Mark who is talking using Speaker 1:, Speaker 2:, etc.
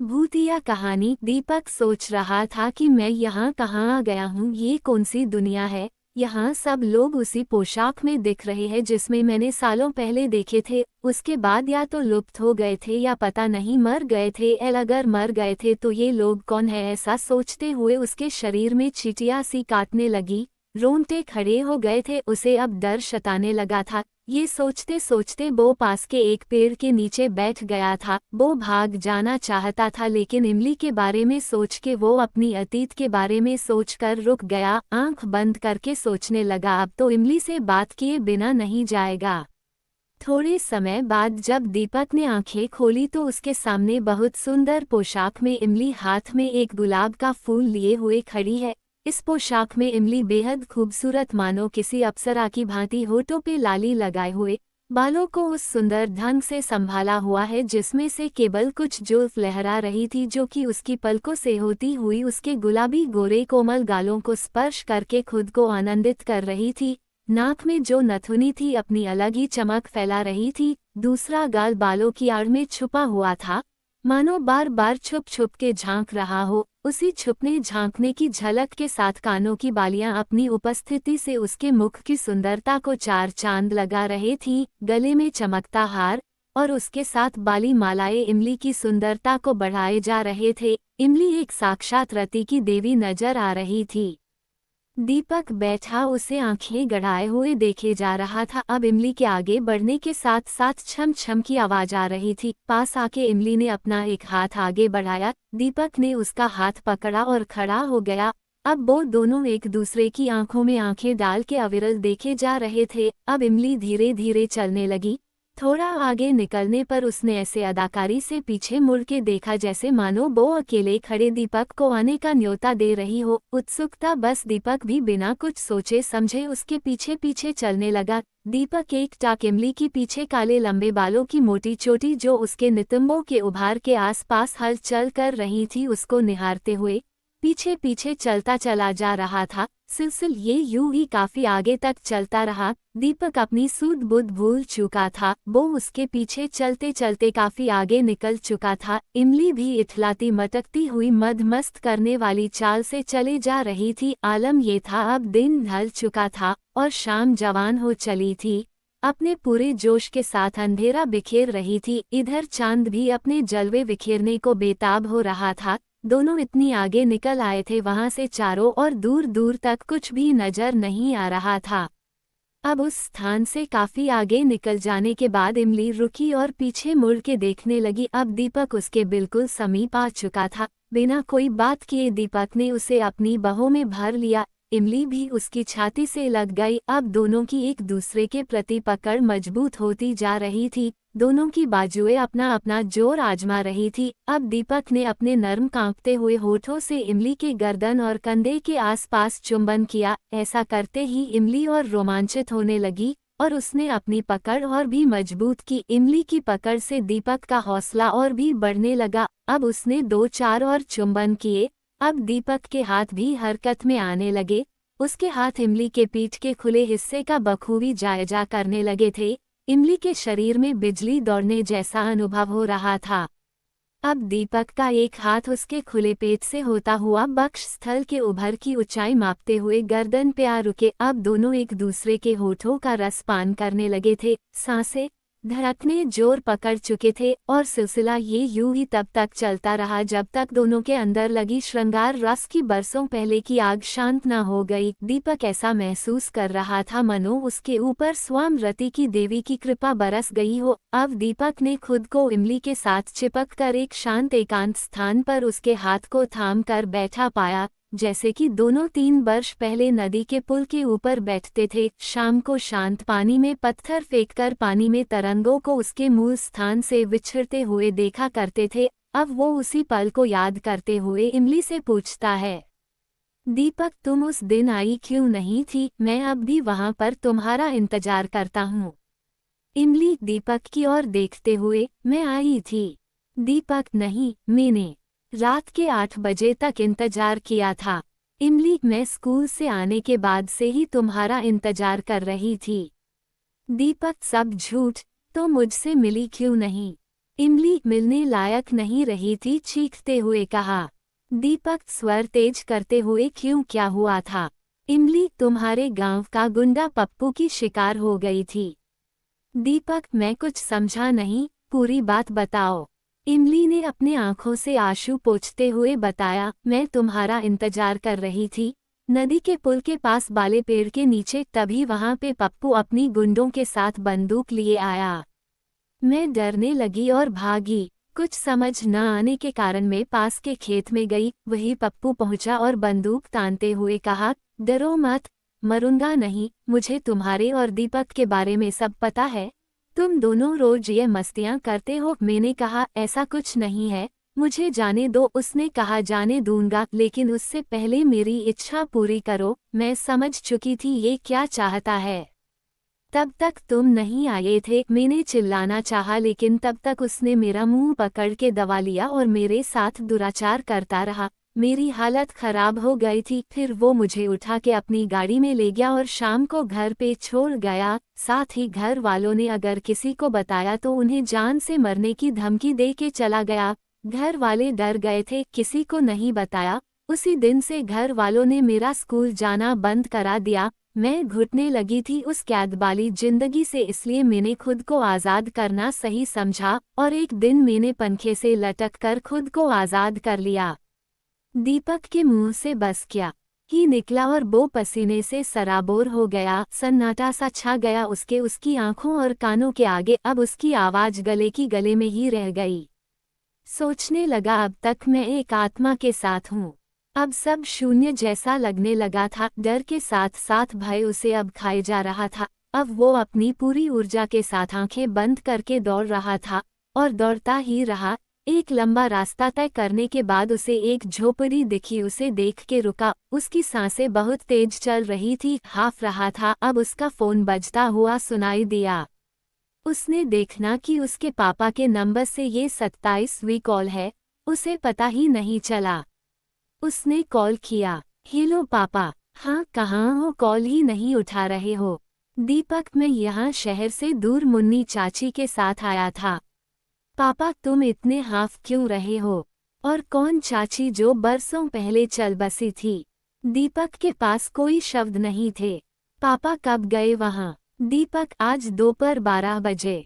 Speaker 1: भूतिया कहानी। दीपक सोच रहा था कि मैं यहाँ कहाँ आ गया हूँ, ये कौन सी दुनिया है। यहाँ सब लोग उसी पोशाक में दिख रहे हैं जिसमें मैंने सालों पहले देखे थे। उसके बाद या तो लुप्त हो गए थे या पता नहीं मर गए थे। अगर मर गए थे तो ये लोग कौन है। ऐसा सोचते हुए उसके शरीर में चींटियां सी काटने लगी। रोंगटे खड़े हो गए थे, उसे अब डर सताने लगा था। ये सोचते सोचते वो पास के एक पेड़ के नीचे बैठ गया था। वो भाग जाना चाहता था लेकिन इमली के बारे में सोच के वो अपनी अतीत के बारे में सोचकर रुक गया। आंख बंद करके सोचने लगा, अब तो इमली से बात किए बिना नहीं जाएगा। थोड़े समय बाद जब दीपक ने आंखें खोली तो उसके सामने बहुत सुंदर पोशाक में इमली हाथ में एक गुलाब का फूल लिए हुए खड़ी है। इस पोशाक में इमली बेहद खूबसूरत, मानो किसी अप्सरा की भांति, होठों पे लाली लगाए हुए, बालों को उस सुंदर ढंग से संभाला हुआ है जिसमें से केवल कुछ जुल्फ लहरा रही थी जो कि उसकी पलकों से होती हुई उसके गुलाबी गोरे कोमल गालों को स्पर्श करके खुद को आनंदित कर रही थी। नाक में जो नथुनी थी अपनी अलग ही चमक फैला रही थी। दूसरा गाल बालों की आड़ में छुपा हुआ था, मानो बार बार छुप छुप के झांक रहा हो। उसी छुपने झांकने की झलक के साथ कानों की बालियां अपनी उपस्थिति से उसके मुख की सुंदरता को चार चांद लगा रहे थी। गले में चमकता हार और उसके साथ बाली मालाएं इमली की सुंदरता को बढ़ाए जा रहे थे। इमली एक साक्षात रति की देवी नजर आ रही थी। दीपक बैठा उसे आंखें गड़ाए हुए देखे जा रहा था। अब इमली के आगे बढ़ने के साथ साथ छम छम की आवाज आ रही थी। पास आके इमली ने अपना एक हाथ आगे बढ़ाया। दीपक ने उसका हाथ पकड़ा और खड़ा हो गया। अब वो दोनों एक दूसरे की आंखों में आंखें डाल के अविरल देखे जा रहे थे। अब इमली धीरे धीरे चलने लगी। थोड़ा आगे निकलने पर उसने ऐसे अदाकारी से पीछे मुड़ के देखा जैसे मानो वो अकेले खड़े दीपक को आने का न्योता दे रही हो। उत्सुकता बस दीपक भी बिना कुछ सोचे समझे उसके पीछे पीछे चलने लगा। दीपक एक टाक इमली की पीछे काले लंबे बालों की मोटी चोटी जो उसके नितंबों के उभार के आसपास हलचल कर रही थी उसको निहारते हुए पीछे पीछे चलता चला जा रहा था। सिलसिल ये यूं ही काफी आगे तक चलता रहा। दीपक अपनी सूझ बूझ भूल चुका था। वो उसके पीछे चलते चलते काफी आगे निकल चुका था। इमली भी इठलाती मटकती हुई मदमस्त करने वाली चाल से चले जा रही थी। आलम ये था अब दिन ढल चुका था और शाम जवान हो चली थी। अपने पूरे जोश के साथ अंधेरा बिखेर रही थी। इधर चांद भी अपने जलवे बिखेरने को बेताब हो रहा था। दोनों इतनी आगे निकल आए थे वहां से चारों और दूर दूर तक कुछ भी नजर नहीं आ रहा था। अब उस स्थान से काफी आगे निकल जाने के बाद इमली रुकी और पीछे मुड़ के देखने लगी। अब दीपक उसके बिल्कुल समीप आ चुका था। बिना कोई बात किए दीपक ने उसे अपनी बाहों में भर लिया। इमली भी उसकी छाती से लग गई। अब दोनों की एक दूसरे के प्रति पकड़ मजबूत होती जा रही थी। दोनों की बाजुएं अपना अपना जोर आजमा रही थी। अब दीपक ने अपने नर्म कांपते हुए होठों से इमली के गर्दन और कंधे के आसपास चुंबन किया। ऐसा करते ही इमली और रोमांचित होने लगी और उसने अपनी पकड़ और भी मजबूत की। इमली की पकड़ से दीपक का हौसला और भी बढ़ने लगा। अब उसने दो चार और चुंबन किए। अब दीपक के हाथ भी हरकत में आने लगे। उसके हाथ इमली के पीठ के खुले हिस्से का बखूबी जायजा करने लगे थे। इमली के शरीर में बिजली दौड़ने जैसा अनुभव हो रहा था। अब दीपक का एक हाथ उसके खुले पेट से होता हुआ बक्ष स्थल के उभर की ऊंचाई मापते हुए गर्दन पे आ रुके। अब दोनों एक दूसरे के होठों का रस पान करने लगे थे। सांसें धड़कने जोर पकड़ चुके थे और सिलसिला ये यूं ही तब तक चलता रहा जब तक दोनों के अंदर लगी श्रृंगार रस की बरसों पहले की आग शांत न हो गई। दीपक ऐसा महसूस कर रहा था मनो उसके ऊपर स्वयं रति की देवी की कृपा बरस गई हो। अब दीपक ने खुद को इमली के साथ चिपक कर एक शांत एकांत स्थान पर उसके हाथ को थाम कर बैठा पाया, जैसे कि दोनों 3 वर्ष पहले नदी के पुल के ऊपर बैठते थे। शाम को शांत पानी में पत्थर फेंककर पानी में तरंगों को उसके मूल स्थान से विछड़ते हुए देखा करते थे। अब वो उसी पल को याद करते हुए इमली से पूछता है, दीपक तुम उस दिन आई क्यों नहीं थी? मैं अब भी वहां पर तुम्हारा इंतजार करता हूँ। इमली दीपक की ओर देखते हुए, मैं आई थी। दीपक नहीं, मैंने रात के 8 बजे तक इंतजार किया था। इमली मैं स्कूल से आने के बाद से ही तुम्हारा इंतजार कर रही थी। दीपक सब झूठ, तो मुझसे मिली क्यों नहीं? इमली मिलने लायक नहीं रही थी, चीखते हुए कहा। दीपक स्वर तेज करते हुए, क्यों, क्या हुआ था? इमली, तुम्हारे गांव का गुंडा पप्पू की शिकार हो गई थी। दीपक, मैं कुछ समझा नहीं, पूरी बात बताओ। इमली ने अपने आंखों से आंसू पोंछते हुए बताया, मैं तुम्हारा इंतजार कर रही थी, नदी के पुल के पास बाले पेड़ के नीचे, तभी वहां पे पप्पू अपनी गुंडों के साथ बंदूक लिए आया। मैं डरने लगी और भागी। कुछ समझ न आने के कारण मैं पास के खेत में गई, वही पप्पू पहुंचा और बंदूक तानते हुए कहा, डरो मत, मरूंगा नहीं, मुझे तुम्हारे और दीपक के बारे में सब पता है। तुम दोनों रोज ये मस्तियां करते हो। मैंने कहा, ऐसा कुछ नहीं है, मुझे जाने दो। उसने कहा, जाने दूंगा, लेकिन उससे पहले मेरी इच्छा पूरी करो। मैं समझ चुकी थी ये क्या चाहता है। तब तक तुम नहीं आए थे। मैंने चिल्लाना चाहा, लेकिन तब तक उसने मेरा मुंह पकड़ के दबा लिया और मेरे साथ दुराचार करता रहा। मेरी हालत खराब हो गई थी। फिर वो मुझे उठा के अपनी गाड़ी में ले गया और शाम को घर पे छोड़ गया। साथ ही घर वालों ने अगर किसी को बताया तो उन्हें जान से मरने की धमकी दे के चला गया। घर वाले डर गए थे, किसी को नहीं बताया। उसी दिन से घर वालों ने मेरा स्कूल जाना बंद करा दिया। मैं घुटने लगी थी उस कैद वाली जिंदगी से, इसलिए मैंने खुद को आज़ाद करना सही समझा और एक दिन मैंने पंखे से लटक कर खुद को आज़ाद कर लिया। दीपक के मुंह से बस क्या ही निकला और वो पसीने से सराबोर हो गया। सन्नाटा सा छा गया उसकी आंखों और कानों के आगे। अब उसकी आवाज गले की गले में ही रह गई। सोचने लगा, अब तक मैं एक आत्मा के साथ हूँ। अब सब शून्य जैसा लगने लगा था। डर के साथ साथ भय उसे अब खाए जा रहा था। अब वो अपनी पूरी ऊर्जा के साथ आंखें बंद करके दौड़ रहा था और दौड़ता ही रहा। एक लंबा रास्ता तय करने के बाद उसे एक झोपड़ी दिखी। उसे देख के रुका। उसकी सांसें बहुत तेज चल रही थी, हाफ रहा था। अब उसका फोन बजता हुआ सुनाई दिया। उसने देखना कि उसके पापा के नंबर से ये 27वीं कॉल है। उसे पता ही नहीं चला। उसने कॉल किया, हेलो पापा। हाँ, कहाँ हो? कॉल ही नहीं उठा रहे हो? दीपक, मैं यहाँ शहर से दूर मुन्नी चाची के साथ आया था। पापा, तुम इतने हाफ क्यों रहे हो? और कौन चाची जो बरसों पहले चल बसी थी? दीपक के पास कोई शब्द नहीं थे। पापा कब गए वहाँ? दीपक, आज दोपहर 12 बजे।